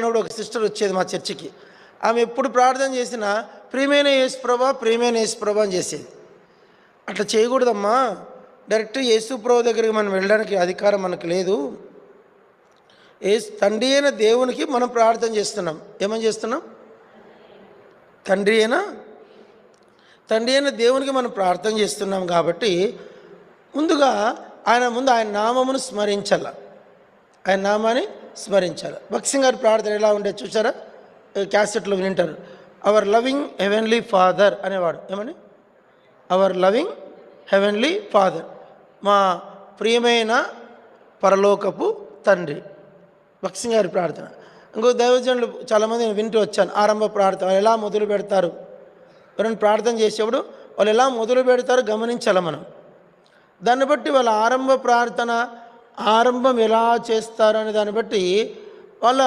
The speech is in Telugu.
ఉన్నప్పుడు ఒక సిస్టర్ వచ్చేది మా చర్చికి. ఆమె ఎప్పుడు ప్రార్థన చేసినా ప్రియమైన యేసు ప్రభా, ప్రియమైన యేసు ప్రభా అని చేసేది. అట్లా చేయకూడదమ్మా, డైరెక్ట్ యేసు ప్రభు దగ్గరికి మనం వెళ్ళడానికి అధికారం మనకు లేదు. తండ్రి అయిన దేవునికి మనం ప్రార్థన చేస్తున్నాం. ఏమని చేస్తున్నాం? తండ్రి అయిన దేవునికి మనం ప్రార్థన చేస్తున్నాం కాబట్టి ముందుగా ఆయన నామమును స్మరించాల, ఆయన నామాన్ని స్మరించాలి. భక్సింగ్ గారి ప్రార్థన ఎలా ఉండే చూసారా? క్యాసెట్లో వింటారు. అవర్ లవింగ్ హెవెన్లీ ఫాదర్ అనేవాడు. ఏమని? అవర్ లవింగ్ హెవెన్లీ ఫాదర్, మా ప్రియమైన పరలోకపు తండ్రి. భక్సింగ్ గారి ప్రార్థన. ఇంకో దైవజనులు చాలామంది వింటూ వచ్చాను. ఆరంభ ప్రార్థన వాళ్ళు ఎలా మొదలు పెడతారు, ఎవరైనా ప్రార్థన చేసేప్పుడు వాళ్ళు ఎలా మొదలు పెడతారో గమనించాలి మనం. దాన్ని బట్టి వాళ్ళ ఆరంభం ఎలా చేస్తారు అనే దాన్ని బట్టి వాళ్ళ